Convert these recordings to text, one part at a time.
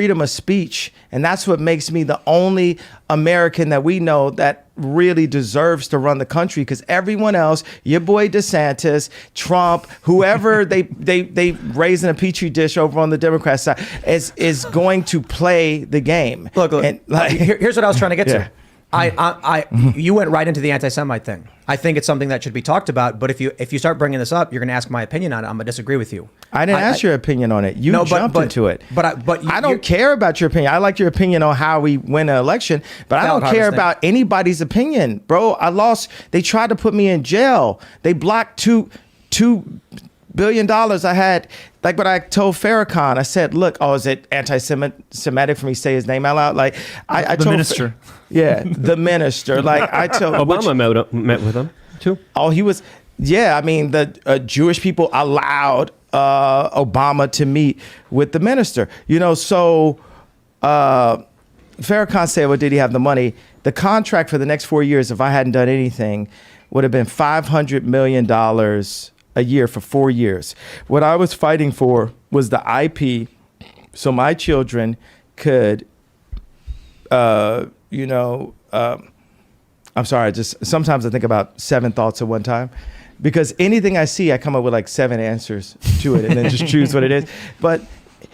freedom of speech. And that's what makes me the only American that we know that really deserves to run the country, because everyone else, your boy DeSantis, Trump, whoever they raise in a petri dish over on the Democrat side is going to play the game. Look, and here's what I was trying to get to. You went right into the anti-Semite thing. I think it's something that should be talked about. But if you start bringing this up, you're going to ask my opinion on it. I'm going to disagree with you. I didn't ask your opinion on it. You jumped into it. But I don't care about your opinion. I like your opinion on how we win an election, but I don't care about anybody's opinion, bro. I lost. They tried to put me in jail. They blocked $2 billion I had. Like what I told Farrakhan, I said, look, is it anti-Semitic for me to say his name out loud? Like I told minister. Yeah, the minister. Like I told Obama met with him too. Oh, he was. Yeah, I mean the Jewish people allowed Obama to meet with the minister. So Farrakhan said, well, did he have the money? The contract for the next 4 years, if I hadn't done anything, would have been $500 million a year for 4 years. What I was fighting for was the IP, so my children could, I'm sorry, just sometimes I think about 7 thoughts at one time, because anything I see, I come up with like 7 answers to it and then just choose what it is. But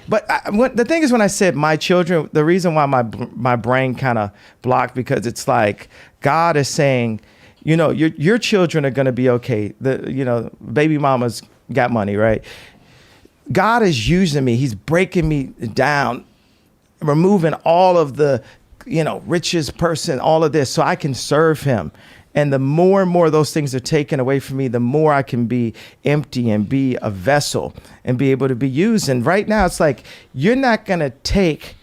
the thing is, when I said my children, the reason why my brain kind of blocked, because it's like God is saying, your children are going to be okay. Baby mama's got money, right? God is using me. He's breaking me down, removing all of the, richest person, all of this, so I can serve him. And the more and more those things are taken away from me, the more I can be empty and be a vessel and be able to be used. And right now it's like, you're not going to take,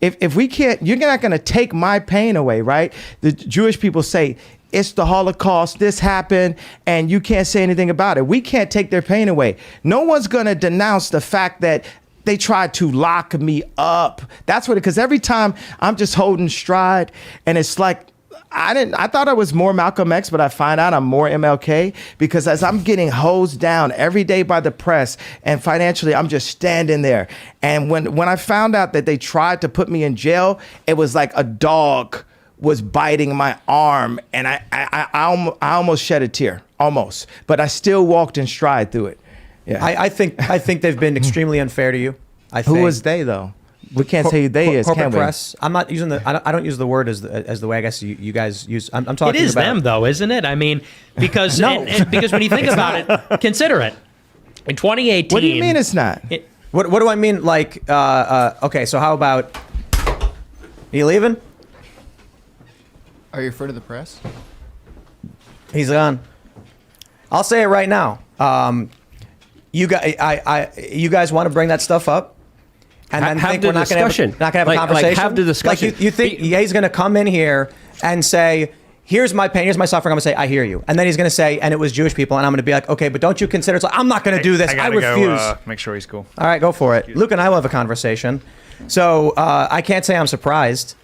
if we can't, you're not going to take my pain away, right? The Jewish people say, it's the Holocaust, this happened, and you can't say anything about it. We can't take their pain away. No one's gonna denounce the fact that they tried to lock me up. That's what because every time I'm just holding stride, and it's like, I thought I was more Malcolm X, but I find out I'm more MLK, because as I'm getting hosed down every day by the press and financially, I'm just standing there. And when I found out that they tried to put me in jail, it was like a dog was biting my arm, and I almost shed a tear, almost, but I still walked in stride through it. Yeah, I think they've been extremely unfair to you. Who was they though? We can't say who they is. Corporate can we? press. I'm not using I don't use the word as the way I guess you guys use. I'm talking. It is about them though, isn't it? I mean, because No. because when you think about it, consider it. In 2018. What do you mean it's not? What do I mean? Like, okay, so how about? Are you leaving? Are you afraid of the press? He's gone. I'll say it right now. You guys want to bring that stuff up, and then have think the we're not going discussion. to have a conversation. Like have the discussion. Like you think he's going to come in here and say, "Here's my pain, here's my suffering." I'm going to say, "I hear you," and then he's going to say, "And it was Jewish people," and I'm going to be like, "Okay, but don't you consider?" It's like, I'm not going to do this. I refuse. Go, make sure he's cool. All right, go for it. Luke and I will have a conversation. So I can't say I'm surprised.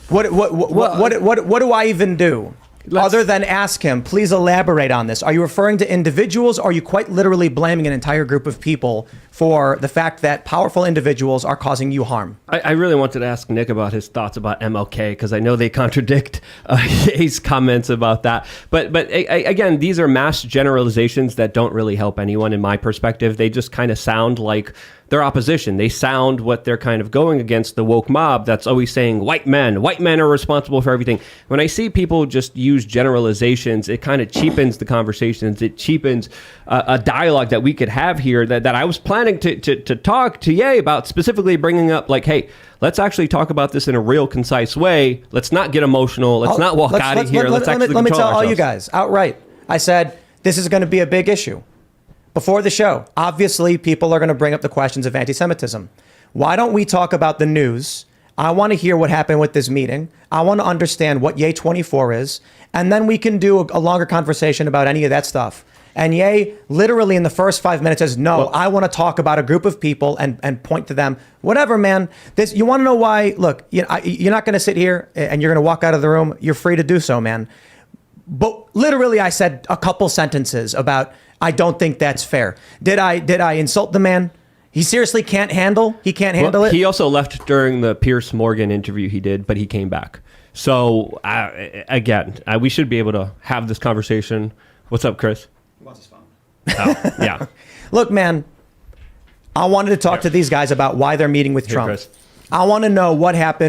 What do I even do? Other than ask him, please elaborate on this. Are you referring to individuals, or are you quite literally blaming an entire group of people for the fact that powerful individuals are causing you harm? I really wanted to ask Nick about his thoughts about MLK, because I know they contradict his comments about that. But again, these are mass generalizations that don't really help anyone in my perspective. They just kind of sound like their opposition. They sound what they're kind of going against, the woke mob that's always saying white men are responsible for everything. When I see people just use generalizations, it kind of cheapens the conversations. It cheapens a dialogue that we could have here that I was planning to talk to Ye about, specifically bringing up like, hey, let's actually talk about this in a real concise way. Let's not get emotional. Let's not walk out of here. Let's actually let me control tell all ourselves. you guys outright. I said, this is going to be a big issue. Before the show, obviously, people are going to bring up the questions of anti-Semitism. Why don't we talk about the news? I want to hear what happened with this meeting. I want to understand what Ye 24 is. And then we can do a longer conversation about any of that stuff. And Ye literally in the first 5 minutes says, no, I want to talk about a group of people and point to them. Whatever, man. You want to know why? Look, you're not going to sit here and you're going to walk out of the room. You're free to do so, man. But literally, I said a couple sentences about, I don't think that's fair. Did I insult the man? He seriously can't handle. He can't handle it. He also left during the Pierce Morgan interview he did, but he came back. So again, we should be able to have this conversation. What's up, Chris? He wants his phone. Oh, yeah. Look, man, I wanted to talk to these guys about why they're meeting with Trump. Chris. I want to know what happened.